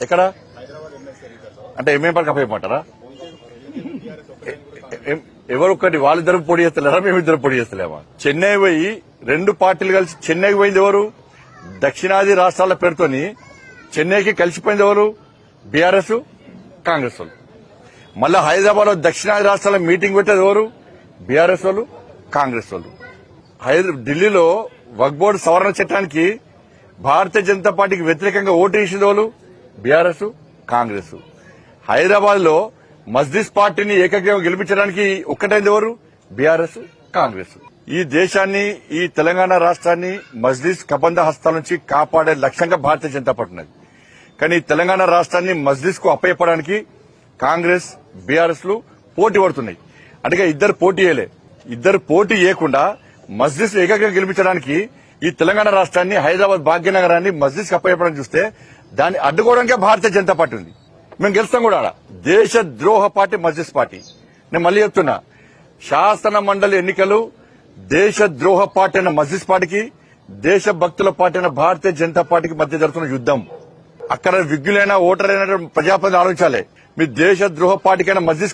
ఎక్కడ అంటే MA park అప్పయ్యమంటారా? ఎవరొక్కటి వాళ్ళిద్దరు పోటీ చేస్తలేరా, మేమిద్దరు పోటీ చేస్తలేమా? చెన్నై పోయి రెండు పార్టీలు కలిసి చెన్నైకి పోయింది ఎవరు? దక్షిణాది రాష్ట్రాల పేరుతోని చెన్నైకి కలిసిపోయింది ఎవరు? బీఆర్ఎస్ కాంగ్రెస్ వాళ్ళు. మళ్ళా హైదరాబాద్ లో దక్షిణాది రాష్ట్రాల మీటింగ్ పెట్టేది ఎవరు? బీఆర్ఎస్ వాళ్ళు కాంగ్రెస్ వాళ్ళు. ఢిల్లీలో వక్ఫ్ బోర్డు సవరణ చట్టానికి భారతీయ జనతా పార్టీకి వ్యతిరేకంగా ఓటు వేసింది వాళ్ళు? బీఆర్ఎస్ కాంగ్రెస్. హైదరాబాద్ లో మజ్లిస్ పార్టీని ఏకగ్రీవం గెలిపించడానికి ఒక్కటైంది ఎవరు? బీఆర్ఎస్ కాంగ్రెస్. ఈ దేశాన్ని, ఈ తెలంగాణ రాష్ట్రాన్ని మజ్లిస్ కబంధ హస్తాల నుంచి కాపాడే లక్ష్యంగా భారతీయ జనతా పార్టీ ఉన్నది. కానీ తెలంగాణ రాష్ట్రాన్ని మజ్లిస్ కు అప్పయ్యపడానికి కాంగ్రెస్, బీఆర్ఎస్ లు పోటీ పడుతున్నాయి. అంటే ఇద్దరు పోటీ చేయకుండా మజ్లిస్ ఏకగ్రీవం గెలిపించడానికి ఈ తెలంగాణ రాష్ట్రాన్ని, హైదరాబాద్ భాగ్యనగరాన్ని మజ్లిస్ కు అప్పయ్యపడని చూస్తే దాన్ని అడ్డుకోవడానికే భారతీయ జనతా పార్టీ ఉంది. మేము గెలుస్తాం కూడా. దేశ ద్రోహ పార్టీ మజ్లిస్ పార్టీ. నేను మళ్ళీ చెప్తున్నా, శాసన మండలి ఎన్నికలు దేశ ద్రోహ పార్టీ అయిన మజ్లిస్ పార్టీకి, దేశ భక్తుల పార్టీ అయిన భారతీయ జనతా పార్టీకి మధ్య జరుగుతున్న యుద్దం. అక్కడ విజ్ఞులైన ఓటరైన ప్రజాప్రతినిధులు ఆలోచించాలి. మీ దేశ ద్రోహ పార్టీకైనా మజ్లిస్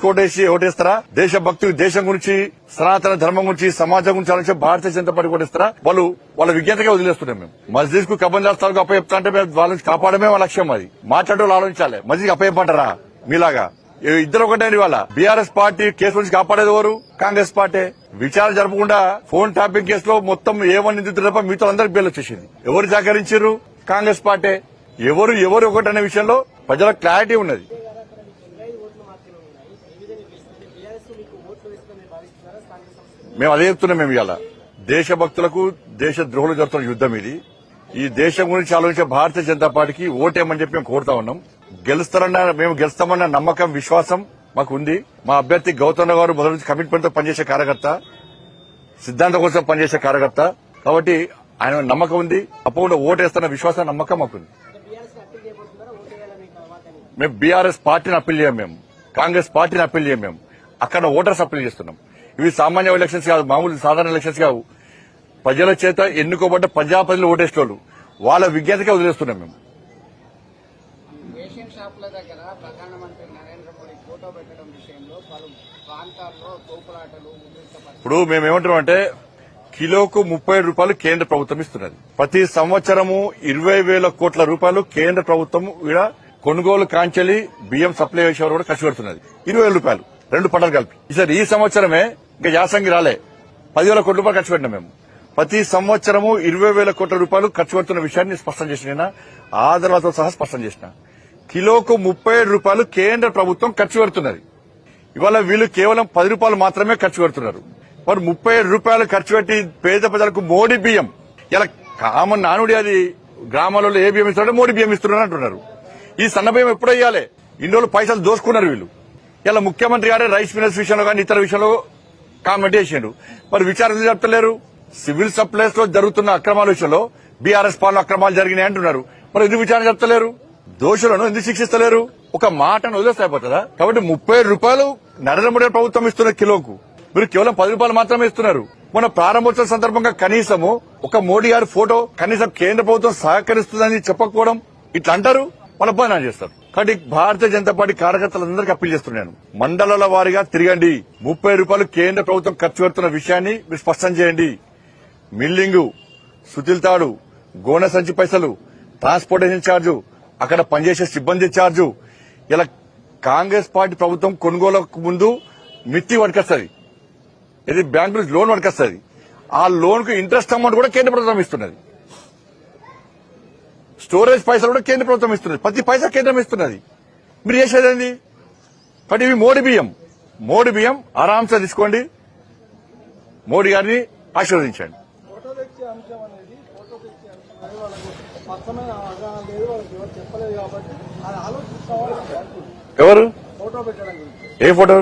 ఓటేస్తారా? దేశ భక్తులు, దేశం గురించి, సనాతన ధర్మం గురించి, సమాజం గురించి ఆలోచించి భారతీయ జనతా పార్టీ ఓటేస్తారా? వాళ్ళ విజ్ఞతగా వదిలేస్తున్నాం. మేము మజ్లిస్ కు కబంధాస్తాలకు అప్పచెప్తా అంటే వాళ్ళ నుంచి కాపాడమే మా లక్ష్యం. అది మాట్లాడే వాళ్ళు ఆలోచించాలి. మజ్లిస్ అప్పచెప్పంటారా? మీలాగా ఇద్దరు ఒకటే. వాళ్ళ బీఆర్ఎస్ పార్టీ కేసు నుంచి కాపాడేది ఎవరు? కాంగ్రెస్ పార్టీ. విచారణ జరపకుండా ఫోన్ ట్యాపింగ్ కేసులో మొత్తం ఏమని నిందితులు తప్ప మిగతా అందరికి బెయిల్ వచ్చేసింది. ఎవరు సహకరించారు? కాంగ్రెస్ పార్టీ. ఎవరు ఒకటనే విషయంలో ప్రజలకు క్లారిటీ ఉన్నది. మేము అదే చెప్తున్నాం. మేము ఇవాళ దేశభక్తులకు, దేశ ద్రోహులు జరుగుతున్న యుద్దం ఇది. ఈ దేశం గురించి ఆలోచించే భారతీయ జనతా పార్టీకి ఓటేయమని చెప్పి మేము కోరుతా ఉన్నాం. మేము గెలుస్తామన్న నమ్మకం, విశ్వాసం మాకు ఉంది. మా అభ్యర్థి గౌతమ్ గారు మొదటి నుంచి కమిట్మెంట్ తో పనిచేసే కార్యకర్త, సిద్ధాంతం కోసం పనిచేసే కార్యకర్త. కాబట్టి ఆయన నమ్మకం ఉంది. తప్పకుండా ఓటేస్తున్న విశ్వాసం, నమ్మకం మాకుంది. మేము బీఆర్ఎస్ పార్టీని అప్పీల్ చేయం, మేము కాంగ్రెస్ పార్టీని అప్పీల్ చేయం. మేము అక్కడ ఓటర్స్ అప్పీల్ చేస్తున్నాం. ఇవి సామాన్య ఎలక్షన్స్ కాదు, మామూలు సాధారణ ఎలక్షన్స్ కావు. ప్రజల చేత ఎన్నుకోబడ్డ ప్రజాప్రతినిధులు ఓటేసేవాళ్ళు, వాళ్ళ విజ్ఞతకే వదిలేస్తున్నాం. మేము రేషన్ షాపుల దగ్గర ప్రధానమంత్రి నరేంద్ర మోడీ ఫోటో పెట్టడం విషయంలో పలు ప్రాంతాల్లో తోపులాటలు. ఇప్పుడు మేమేమంటున్నామంటే కిలోకు 30 రూపాయలు కేంద్ర ప్రభుత్వం ఇస్తున్నది. ప్రతి సంవత్సరము 20,000 కోట్ల రూపాయలు కేంద్ర ప్రభుత్వం ఇక్కడ కొనుగోలు కాంచెలి బియ్యం సప్లై చేసేవారు కూడా ఖర్చు పెడుతున్నది. 20,000 రూపాయలు 2 పంటలు కలిపి. ఈసారి ఈ సంవత్సరమే ఇంకా యాసంగి రాలే, 10,000 కోట్ల రూపాయలు ఖర్చు పెట్టినాం. మేము ప్రతి సంవత్సరము 20,000 కోట్ల రూపాయలు ఖర్చు పెడుతున్న విషయాన్ని స్పష్టం చేసిన, ఆధారాలతో సహా స్పష్టం చేసిన. కిలోకు 30 రూపాయలు కేంద్ర ప్రభుత్వం ఖర్చు పెడుతున్నది. ఇవాళ వీళ్ళు కేవలం 10 రూపాయలు మాత్రమే ఖర్చు పెడుతున్నారు. మరి 30 రూపాయలు ఖర్చు పెట్టి పేద ప్రజలకు మోడీ బియ్యం, ఇలా కామన్ నానుడి, అది గ్రామాలలో ఏ బియ్యం ఇస్తున్నారో మోడీ బియ్యం ఇస్తున్నారు అంటున్నారు. ఈ సన్న బియ్యం ఎప్పుడు వేయాలి? ఇన్ని రోజులు పైసలు దోసుకున్నారు వీళ్ళు. ఇలా ముఖ్యమంత్రి గారే రైస్ మిల్లర్స్ విషయంలో కానీ ఇతర విషయంలో కామెంట్ చేసిండు. మరి విచారణ జరుపుతలేరు. సివిల్ సప్లైస్ లో జరుగుతున్న అక్రమాల విషయంలో బీఆర్ఎస్ పాలన అక్రమాలు జరిగినాయి అంటున్నారు. మరి ఎందుకు విచారణ జరుపుతలేరు? దోషులను ఎందుకు శిక్షిస్తలేరు? ఒక మాటను వదిలేస్తే అయిపోతుందా? కాబట్టి 30 రూపాయలు నరేంద్ర మోడీ ప్రభుత్వం ఇస్తున్న కిలోకు, మీరు కేవలం 10 రూపాయలు మాత్రమే ఇస్తున్నారు. మన ప్రారంభోత్సవం సందర్భంగా కనీసము ఒక మోడీ గారి ఫోటో కనీసం కేంద్ర ప్రభుత్వం సహకరిస్తుందని చెప్పకపోవడం, ఇట్లా అంటారు, వాళ్ళ బదనాలు చేస్తారు. కాబట్టి భారతీయ జనతా పార్టీ కార్యకర్తలందరికీ అప్పీల్ చేస్తున్నాను, మండలాల వారీగా తిరగండి. 30 రూపాయలు కేంద్ర ప్రభుత్వం ఖర్చు పెడుతున్న విషయాన్ని మీరు స్పష్టం చేయండి. మిల్లింగు, సుతిల్ తాడు, గోనె సంచి పైసలు, ట్రాన్స్పోర్టేషన్ ఛార్జు, అక్కడ పనిచేసే సిబ్బంది ఛార్జు, ఇలా కాంగ్రెస్ పార్టీ ప్రభుత్వం కొనుగోలుకు ముందు మిత్తి పట్టుకొస్తుంది. ఇది బ్యాంకులు లోన్ పట్టుకొస్తుంది. ఆ లోన్ కు ఇంట్రెస్ట్ అమౌంట్ కూడా కేంద్ర ప్రభుత్వం ఇస్తున్నది. స్టోరేజ్ పైసలు కూడా కేంద్ర ప్రభుత్వం ఇస్తున్నది. ప్రతి పైసా కేంద్రం ఇస్తున్నది. మీరు చేసేదండి? బట్ ఇవి మోడీ బియ్యం ఆరాంసే తీసుకోండి. మోడీ గారిని ఆశీర్వదించండి. ఎవరు? ఏ ఫోటో?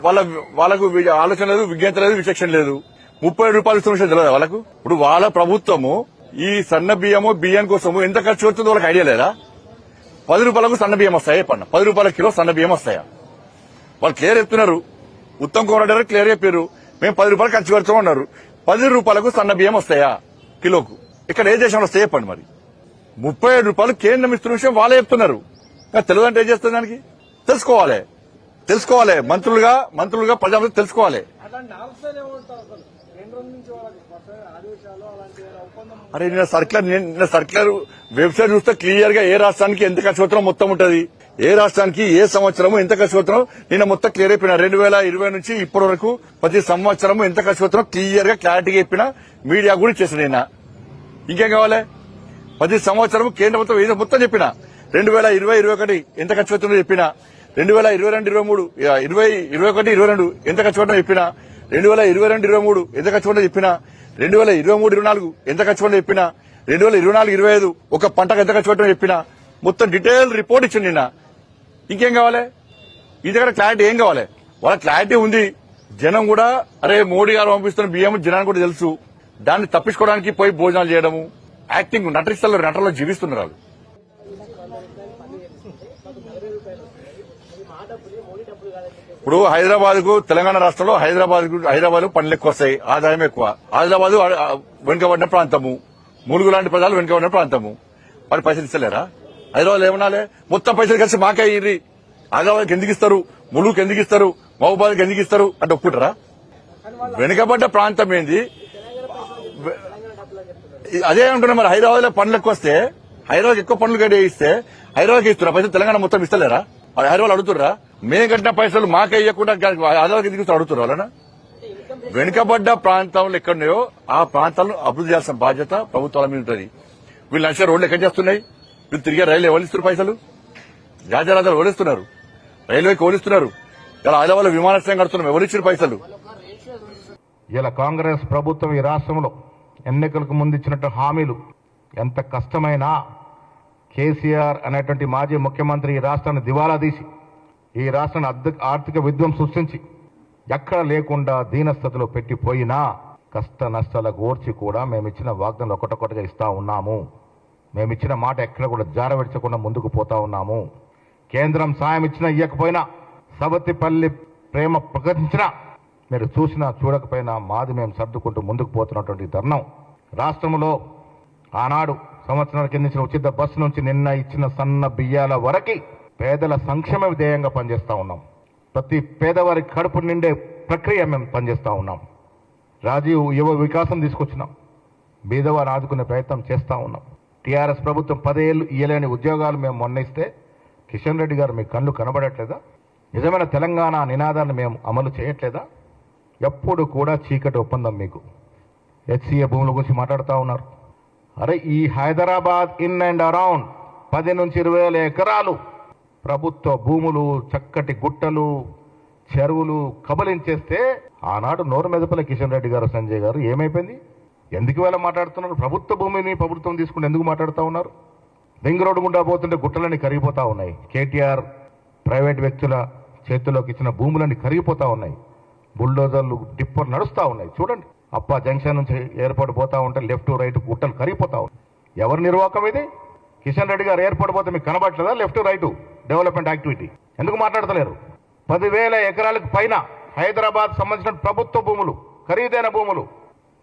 వాళ్ళకు ఆలోచన లేదు, విజ్ఞత లేదు, విచక్షణ లేదు. 30 రూపాయలు ఇస్తున్న విషయం తెలియదు వాళ్ళకు. ఇప్పుడు వాళ్ళ ప్రభుత్వము ఈ సన్న బియ్యం కోసము ఎంత ఖర్చు పెడుతుందో వాళ్ళకి ఐడియా లేదా? 10 రూపాయలకు సన్న బియ్యం వస్తాయా? 10 రూపాయల కిలో సన్న బియ్యం వస్తాయా? వాళ్ళు క్లియర్ చెప్తున్నారు. ఉత్తమ్ కుమార్ రెడ్డి క్లియర్ చెప్పారు, మేము 10 రూపాయలు ఖర్చు పెడతామన్నారు. 10 రూపాయలకు సన్న బియ్యం వస్తాయా కిలోకు? ఇక్కడ ఏ దేశంలో వస్తే చెప్పండి మరి. 37 రూపాయలు కేంద్రం ఇస్తున్న విషయం వాళ్ళే చెప్తున్నారు. తెలుగు అంటే ఏం చేస్తుంది దానికి? తెలుసుకోవాలి మంత్రులుగా ప్రజలు తెలుసుకోవాలి. అరే నిన్న సర్క్యులర్ వెబ్సైట్ చూస్తే క్లియర్ గా ఏ రాష్ట్రానికి ఎంత ఖర్చు అవుతారో మొత్తం ఉంటది. ఏ రాష్ట్రానికి ఏ సంవత్సరము ఎంత ఖర్చు అవుతారో నిన్న మొత్తం క్లియర్ అయిపోయిన 2020 నుంచి ఇప్పటి వరకు ప్రతి సంవత్సరము ఎంత ఖర్చు అవుతారో క్లియర్ గా క్లారిటీగా చెప్పిన మీడియా కూడా ఇచ్చేసాడు నిన్న. ఇంకేం కావాలి? ప్రతి సంవత్సరం కేంద్ర ప్రభుత్వం ఏదో మొత్తం చెప్పిన 2020-21 ఎంత ఖర్చు అవుతుందో చెప్పిన, 2022-23 21-22 ఎంత ఖర్చు అవుతుందో చెప్పిన, 2022-23 ఎంత ఖర్చు అవుతుందో చెప్పిన, 2023-24 ఎంత ఖర్చు అవుతుందో చెప్పిన, 2024-25 ఒక పంటకు ఎంత ఖర్చు అవుతుందో చెప్పిన, మొత్తం డీటెయిల్ రిపోర్ట్ ఇచ్చింది నిన్న. ఇంకేం కావాలి? ఈ దగ్గర క్లారిటీ ఏం కావాలి? వాళ్ళ క్లారిటీ ఉంది. జనం కూడా అరే మోడీ గారు పంపిస్తున్న బియ్యం జనానికి కూడా తెలుసు. దాన్ని తప్పించుకోవడానికి పోయి భోజనాలు చేయడము, యాక్టింగ్ నటనలో జీవిస్తున్నారు వాళ్ళు. ఇప్పుడు హైదరాబాద్ కు తెలంగాణ రాష్ట్రంలో హైదరాబాద్ పనులు ఎక్కువ వస్తాయి, ఆదాయం ఎక్కువ. ఆదిలాబాద్ వెనుకబడిన ప్రాంతము, ములుగు లాంటి ప్రజలు వెనుకబడిన ప్రాంతము. వారి పైసలు ఇస్తలేరా? హైదరాబాద్ ఏమనాలి? మొత్తం పైసలు కలిసి మాకే ఇర్రి, ఆదిలాబాద్కి ఎందుకు ఇస్తారు, ములుగుకి ఎందుకు ఇస్తారు, మహబూబాద్కి ఎందుకు ఇస్తారు అంటే ఒప్పుకుంటారా? వెనుకబడ్డ ప్రాంతం ఏంది? అదే అంటున్నా. మరి హైదరాబాద్ లో పనులు ఎక్కువ వస్తే హైదరాబాద్ ఎక్కువ పనులు కట్టే ఇస్తే హైదరాబాద్కి ఇస్తున్నా పైసలు, తెలంగాణ మొత్తం ఇస్తలేరా? హైదరాబాద్ అడుగుతుర్రా? మేము కట్టిన పైసలు మాకే ఇవ్వకుండా హైదరాబాద్కి ఎందుకు అడుగుతున్నారు వాళ్ళనా? వెనుకబడ్డ ప్రాంతంలో ఎక్కడున్నాయో ఆ ప్రాంతాలను అభివృద్ధి చేయాల్సిన బాధ్యత ప్రభుత్వాల మీద ఉంటుంది. వీళ్ళు నడిచే రోడ్లు ఎక్కడ చేస్తున్నాయి? వీళ్ళు తిరిగే రైలు ఎవరిస్తున్నారు పైసలు? జాతీయ ఓలిస్తున్నారు, రైల్వేకి ఓలిస్తున్నారు. ఇలా హైదరాబాద్ విమానాశ్రయం కడుతున్నాం, ఎవరిచ్చిన పైసలు? ఇలా కాంగ్రెస్ ప్రభుత్వం ఈ రాష్ట్రంలో ఎన్నికలకు ముందు ఇచ్చినట్టు హామీలు ఎంత కష్టమైనా కేసీఆర్ అనేటువంటి మాజీ ముఖ్యమంత్రి ఈ రాష్ట్రాన్ని దివాలా తీసి ఈ రాష్ట్రాన్ని ఆర్థిక విధ్వంసం సృష్టించి ఎక్కడ లేకుండా దీనస్థితిలో పెట్టిపోయినా కష్ట నష్టాలకు ఓర్చి కూడా మేమిచ్చిన వాగ్దానం ఒకటొకటిగా ఇస్తా ఉన్నాము. మేమిచ్చిన మాట ఎక్కడ కూడా జారవిడ్చకుండా ముందుకు పోతా ఉన్నాము. కేంద్రం సాయం ఇచ్చినా ఇవ్వకపోయినా, సవతిపల్లి ప్రేమ ప్రకటించినా, మీరు చూసినా చూడకపోయినా మాది మేము సర్దుకుంటూ ముందుకు పోతున్నటువంటి తరుణం. రాష్ట్రంలో ఆనాడు సంవత్సరాల కింద ఇచ్చిన ఉచిత బస్సు నుంచి నిన్న ఇచ్చిన సన్న బియ్యాల వరకు పేదల సంక్షేమ ధ్యేయంగా పనిచేస్తా ఉన్నాం. ప్రతి పేదవారి కడుపు నిండే ప్రక్రియ మేము పనిచేస్తా ఉన్నాం. రాజీవ్ యువ వికాసం తీసుకొచ్చినాం. బీదవారిని ఆదుకునే ప్రయత్నం చేస్తా ఉన్నాం. టీఆర్ఎస్ ప్రభుత్వం 10 ఏళ్లు ఇయ్యలేని ఉద్యోగాలు మేము మొన్న ఇస్తే కిషన్ రెడ్డి గారు మీ కళ్ళు కనబడట్లేదా? నిజమైన తెలంగాణ నినాదాన్ని మేము అమలు చేయట్లేదా? ఎప్పుడు కూడా చీకటి ఒప్పందం. మీకు హెచ్సిఏ భూముల గురించి మాట్లాడుతూ ఉన్నారు. అరే ఈ హైదరాబాద్ ఇన్ అండ్ అరౌండ్ 10 నుంచి 20 వేల ఎకరాలు ప్రభుత్వ భూములు, చక్కటి గుట్టలు, చెరువులు కబలించేస్తే ఆనాడు నోరు మెదపల కిషన్ రెడ్డి గారు, సంజయ్ గారు ఏమైపోయింది? ఎందుకు వేళ మాట్లాడుతున్నారు? ప్రభుత్వ భూమిని ప్రభుత్వం తీసుకుని ఎందుకు మాట్లాడుతూ ఉన్నారు? రింగ్ రోడ్డు గుండా పోతుంటే గుట్టలన్నీ కరిగిపోతా ఉన్నాయి. కేటీఆర్ ప్రైవేట్ వ్యక్తుల చేతుల్లోకి ఇచ్చిన భూములన్నీ కరిగిపోతా ఉన్నాయి. బుల్డోజర్లు, టిప్పర్లు నడుస్తూ ఉన్నాయి. చూడండి, అప్ప జంక్షన్ నుంచి ఎయిర్పోర్ట్ పోతా ఉంటే లెఫ్ట్ రైట్ గుట్టలు కరిగిపోతా ఉన్నాయి. ఎవరి నిర్వాహకం ఇది? కిషన్ రెడ్డి గారు ఎయిర్పోర్ట్ పోతే మీకు కనబడట్లేదా? లెఫ్ట్ రైట్ డెవలప్మెంట్ యాక్టివిటీ ఎందుకు మాట్లాడతలేరు? 10,000 ఎకరాలకు పైన హైదరాబాద్ సంబంధించిన ప్రభుత్వ భూములు, ఖరీదైన భూములు,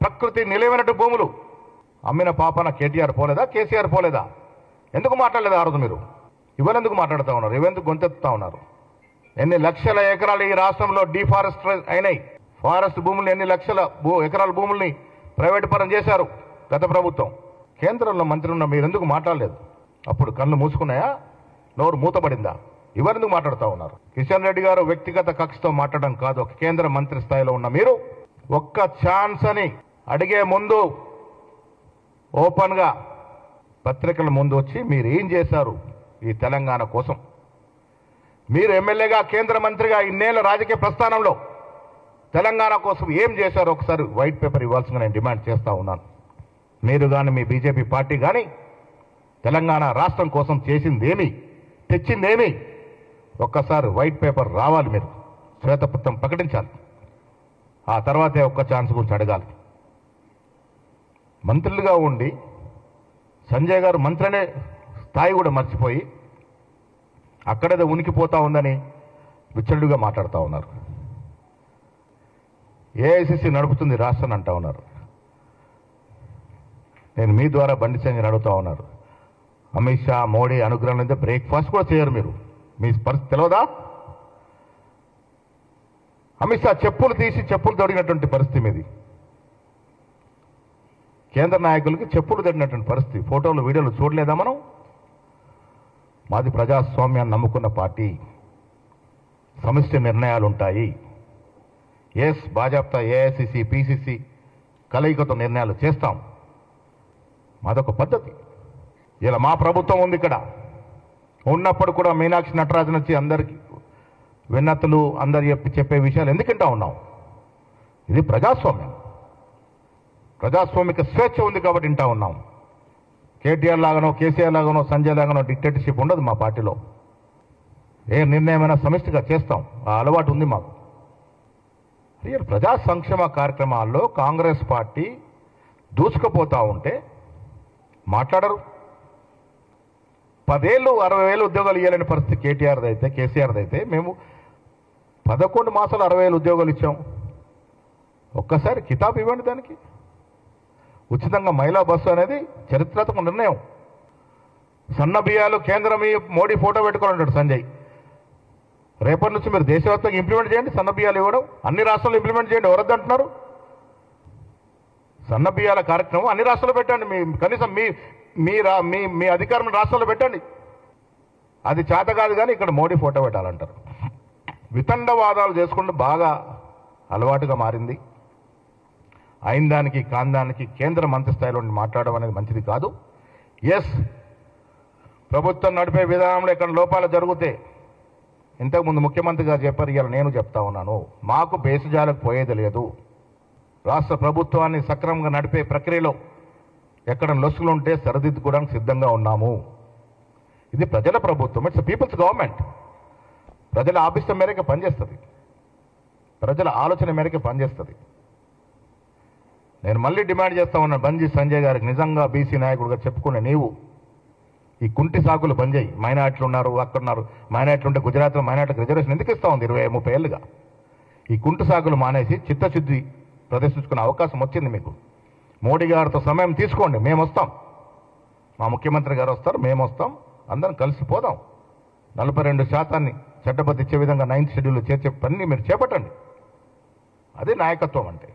ప్రకృతి నిలవైనట్టు భూములు అమ్మిన పాపన కేటీఆర్ పోలేదా? కేసీఆర్ పోలేదా? ఎందుకు మాట్లాడలేదు ఆ రోజు మీరు? ఇవ్వనెందుకు మాట్లాడుతూ ఉన్నారు? ఇవెందుకు గొంతెత్తుతా ఉన్నారు? ఎన్ని లక్షల ఎకరాలు ఈ రాష్ట్రంలో డిఫారెస్ట్ అయినాయి. ఫారెస్ట్ భూముల్ని ఎన్ని లక్షల ఎకరాల భూముల్ని ప్రైవేటు పరం చేశారు గత ప్రభుత్వం. కేంద్రంలో మంత్రి ఉన్న మీరు ఎందుకు మాట్లాడలేదు? అప్పుడు కళ్ళు మూసుకున్నాయా? నోరు మూతపడిందా? ఎవరెందుకు మాట్లాడుతూ ఉన్నారు? కిషన్ రెడ్డి గారు వ్యక్తిగత కక్షతో మాట్లాడడం కాదు. ఒక కేంద్ర మంత్రి స్థాయిలో ఉన్న మీరు ఒక్క ఛాన్స్ అని అడిగే ముందు ఓపెన్ గా పత్రికల ముందు వచ్చి మీరు ఏం చేశారు ఈ తెలంగాణ కోసం, మీరు ఎమ్మెల్యేగా, కేంద్ర మంత్రిగా ఇన్నేళ్ల రాజకీయ ప్రస్థానంలో తెలంగాణ కోసం ఏం చేశారో ఒకసారి వైట్ పేపర్ ఇవ్వాల్సిందిగా నేను డిమాండ్ చేస్తా ఉన్నాను. మీరు కానీ మీ బీజేపీ పార్టీ కానీ తెలంగాణ రాష్ట్రం కోసం చేసిందేమి, తెచ్చిందేమి, ఒక్కసారి వైట్ పేపర్ రావాలి. మీరు శ్వేతపత్రం ప్రకటించాలి. ఆ తర్వాతే ఒక్క ఛాన్స్ గురించి అడగాలి. మంత్రులుగా ఉండి సంజయ్ గారు మంత్రి అనే స్థాయి కూడా మర్చిపోయి అక్కడేదో ఉనికిపోతా ఉందని విచ్చలుడుగా మాట్లాడుతూ ఉన్నారు. ఏఐసిసి నడుపుతుంది రాష్ట్రాన్ని అంటా ఉన్నారు. నేను మీ ద్వారా బండి సంజయ్ అడుగుతా ఉన్నారు. అమిత్ షా మోడీ అనుగ్రహం అయితే బ్రేక్ఫాస్ట్ కూడా చేయరు మీరు. మీ పరిస్థితి తెలియదా? అమిత్ షా చెప్పులు తీసి చెప్పులు తొడిగినటువంటి పరిస్థితి మీది. కేంద్ర నాయకులకి చెప్పులు తడినటువంటి పరిస్థితి. ఫోటోలు వీడియోలు చూడలేదా మనం? మాది ప్రజాస్వామ్యాన్ని నమ్ముకున్న పార్టీ. సమిష్టి నిర్ణయాలు ఉంటాయి. ఎస్, భాజపా ఏఐసిసి పిసిసి కలయికతో నిర్ణయాలు చేస్తాం. మాదొక పద్ధతి. ఇలా మా ప్రభుత్వం ఉంది ఇక్కడ. ఉన్నప్పుడు కూడా మీనాక్షి నటరాజన్ వచ్చి అందరికీ విన్నతులు అందరు చెప్పే విషయాలు ఎందుకంటా ఉన్నాం? ఇది ప్రజాస్వామ్యం. ప్రజాస్వామిక స్వేచ్ఛ ఉంది కాబట్టి వింటా ఉన్నాం. కేటీఆర్ లాగానో కేసీఆర్ లాగానో సంజయ్ లాగానో డిక్టేటర్షిప్ ఉండదు మా పార్టీలో. ఏ నిర్ణయమైనా సమిష్టిగా చేస్తాం. ఆ అలవాటు ఉంది మాకు. రియల్ ప్రజా సంక్షేమ కార్యక్రమాల్లో కాంగ్రెస్ పార్టీ దూసుకుపోతా ఉంటే మాట్లాడరు. 10 ఏళ్ళు 60,000 ఉద్యోగాలు ఇవ్వాలని పరిస్థితి కేటీఆర్ది అయితే, కేసీఆర్ది అయితే మేము 11 మాసాలు 60,000 ఉద్యోగాలు ఇచ్చాం. ఒక్కసారి కితాబ్ ఇవ్వండి దానికి. ఉచితంగా మహిళా బస్సు అనేది చరిత్రాత్మక నిర్ణయం. సన్న బియ్యాలు కేంద్రం మోడీ ఫోటో పెట్టుకోవాలంటాడు సంజయ్. రేపటి నుంచి మీరు దేశవ్యాప్తంగా ఇంప్లిమెంట్ చేయండి. సన్న బియ్యాలు ఇవ్వడం అన్ని రాష్ట్రాల్లో ఇంప్లిమెంట్ చేయండి. ఎవరొద్దంటున్నారు? సన్న బియ్యాల కార్యక్రమం అన్ని రాష్ట్రాల్లో పెట్టండి. కనీసం మీ అధికారం రాష్ట్రాల్లో పెట్టండి. అది చేత కాదు కానీ ఇక్కడ మోడీ ఫోటో పెట్టాలంటారు. వితండవాదాలు చేసుకుంటూ బాగా అలవాటుగా మారింది. అయిన దానికి కాందానికి కేంద్ర మంత్రి స్థాయిలో మాట్లాడడం అనేది మంచిది కాదు. ఎస్, ప్రభుత్వం నడిపే విధానంలో ఇక్కడ లోపాలు జరిగితే ఇంతకుముందు ముఖ్యమంత్రి గారు చెప్పారు, ఇవాళ నేను చెప్తా ఉన్నాను, మాకు బేసిజాలకు పోయేది లేదు. రాష్ట్ర ప్రభుత్వాన్ని సక్రమంగా నడిపే ప్రక్రియలో ఎక్కడ లొసుగులుంటే సరిదిద్దుకోవడానికి సిద్ధంగా ఉన్నాము. ఇది ప్రజల ప్రభుత్వం. It's people's government. ప్రజల ఆఫీసం మేరకు పనిచేస్తుంది. ప్రజల ఆలోచన మేరకు పనిచేస్తుంది. నేను మళ్ళీ డిమాండ్ చేస్తా ఉన్నాను బండి సంజయ్ గారికి, నిజంగా బీసీ నాయకుడిగా చెప్పుకునే నీవు ఈ కుంటి సాకులు బంద్ చేయి. మైనార్టీలు ఉన్నారు, అక్కడున్నారు. మైనార్టీలు ఉంటే గుజరాత్లో మైనార్టీలకు రిజర్వేషన్ ఎందుకు ఇస్తా ఉంది 20-30 ఏళ్ళుగా? ఈ కుంటి సాకులు మానేసి చిత్తశుద్ధి ప్రదర్శించుకునే అవకాశం వచ్చింది మీకు. మోడీ గారితో సమయం తీసుకోండి. మేము వస్తాం, మా ముఖ్యమంత్రి గారు వస్తారు, మేము వస్తాం, అందరం కలిసిపోదాం. 42% చట్టబద్ధ ఇచ్చే విధంగా 9th షెడ్యూల్ చేర్చే పని మీరు చేపట్టండి. అదే నాయకత్వం అంటే.